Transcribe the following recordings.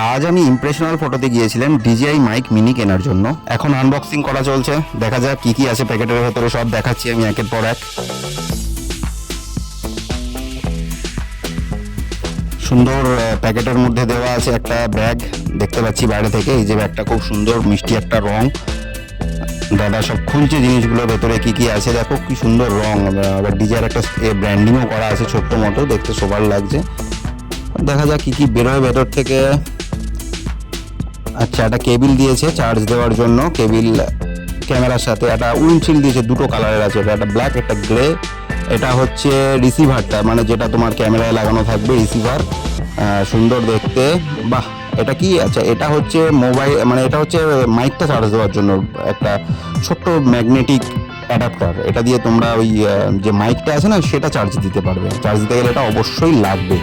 আজ আমি ইমপ্রেশনাল ফটোতে গিয়েছিলাম DJI মাইক মিনি কেনার জন্য। এখন আনবক্সিং করা চলছে, দেখা যাক কি কি আছে প্যাকেটের ভেতরে, সব দেখাচ্ছি আমি একের পর এক। সুন্দর প্যাকেটের মধ্যে দেওয়া আছে একটা ব্যাগ, দেখতে পাচ্ছি বাইরে থেকে। এই যে ব্যাগটা খুব সুন্দর, মিষ্টি একটা রং। দাদা সব খুলছে জিনিসগুলো, ভেতরে কি কি আছে দেখো, কি সুন্দর রং। আবার DJI একটা ব্র্যান্ডিংও করা আছে ছোট্ট মতো, দেখতে সোবার লাগছে। দেখা যাক কি কি বেরোয় ভেতর থেকে। আচ্ছা, একটা কেবিল দিয়েছে চার্জ দেওয়ার জন্য, কেবিল ক্যামেরার সাথে। একটা উইন্ডশিল্ড দিয়েছে, দুটো কালারের আছে, একটা ব্ল্যাক একটা গ্রে। এটা হচ্ছে রিসিভারটা, মানে যেটা তোমার ক্যামেরায় লাগানো থাকবে রিসিভার, সুন্দর দেখতে। বাহ, এটা কি? আচ্ছা, এটা হচ্ছে মোবাইল, মানে এটা হচ্ছে মাইকটা চার্জ দেওয়ার জন্য একটা ছোট্ট ম্যাগনেটিক অ্যাডাপ্টার। এটা দিয়ে তোমরা ওই যে মাইকটা আছে না, সেটা চার্জ দিতে পারবে। চার্জ দিতে গেলে এটা অবশ্যই লাগবে।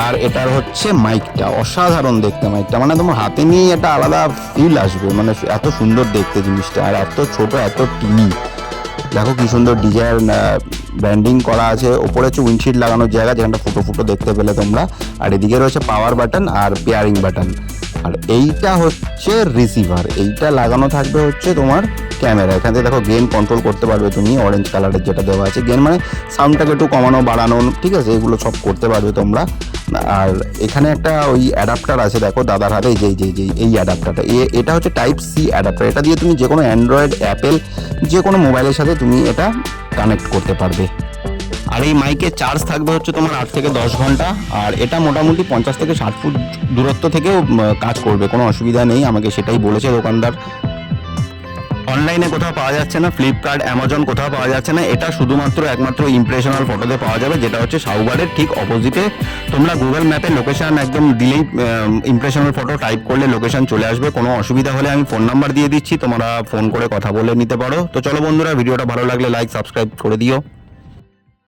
আর এটার হচ্ছে মাইকটা অসাধারণ দেখতে, মাইকটা মানে তোমার হাতে নিয়ে একটা আলাদা ফিল আসবে, মানে এত সুন্দর দেখতে জিনিসটা, আর এত ছোট এত টিনি। দেখো কি সুন্দর ডিজাইন, ব্র্যান্ডিং করা আছে। ওপরে হচ্ছে উইন্ডশিল্ড লাগানোর জায়গা, যেখানটা ফুটো ফুটো দেখতে পেলে তোমরা। আর এদিকে রয়েছে পাওয়ার বাটন আর পেয়ারিং বাটন। আর এইটা হচ্ছে রিসিভার, এইটা লাগানো থাকবে হচ্ছে তোমার ক্যামেরা। এখান থেকে দেখো গেন কন্ট্রোল করতে পারবে তুমি, অরেঞ্জ কালারের যেটা দেওয়া আছে। গেন মানে সাউন্ডটাকে একটু কমানো বাড়ানো, ঠিক আছে, এগুলো সব করতে পারবে তোমরা। আর এখানে একটা ওই অ্যাডাপ্টার আছে দেখো দাদার হাতে, এই অ্যাডাপ্টারটা, এটা হচ্ছে টাইপ সি অ্যাডাপ্টার। এটা দিয়ে তুমি যে কোনো অ্যান্ড্রয়েড, অ্যাপেল, যে কোনো মোবাইলের সাথে তুমি এটা কানেক্ট করতে পারবে। আর এই মাইকের চার্জ থাকবে হচ্ছে তোমার 8 থেকে 10 ঘন্টা। আর এটা মোটামুটি 50 থেকে 60 ফুট দূরত্ব থেকেও কাজ করবে, কোনো অসুবিধা নেই, আমাকে সেটাই বলেছে দোকানদার। অনলাইনে কোথাও পাওয়া যাচ্ছে না, ফ্লিপকার্ট, অ্যামাজন কোথাও পাওয়া যাচ্ছে না। এটা শুধুমাত্র একমাত্র ইমপ্রেশনাল ফটোতে পাওয়া যাবে, যেটা হচ্ছে সাউবারের ঠিক অপোজিটে। তোমরা গুগল ম্যাপে লোকেশন একদম দিলেই, ইমপ্রেশনাল ফটো টাইপ করলে লোকেশন চলে আসবে। কোনো অসুবিধা হলে আমি ফোন নাম্বার দিয়ে দিচ্ছি, তোমরা ফোন করে কথা বলে নিতে পারো। তো চলো বন্ধুরা, ভিডিওটা ভালো লাগলে লাইক সাবস্ক্রাইব করে দিও।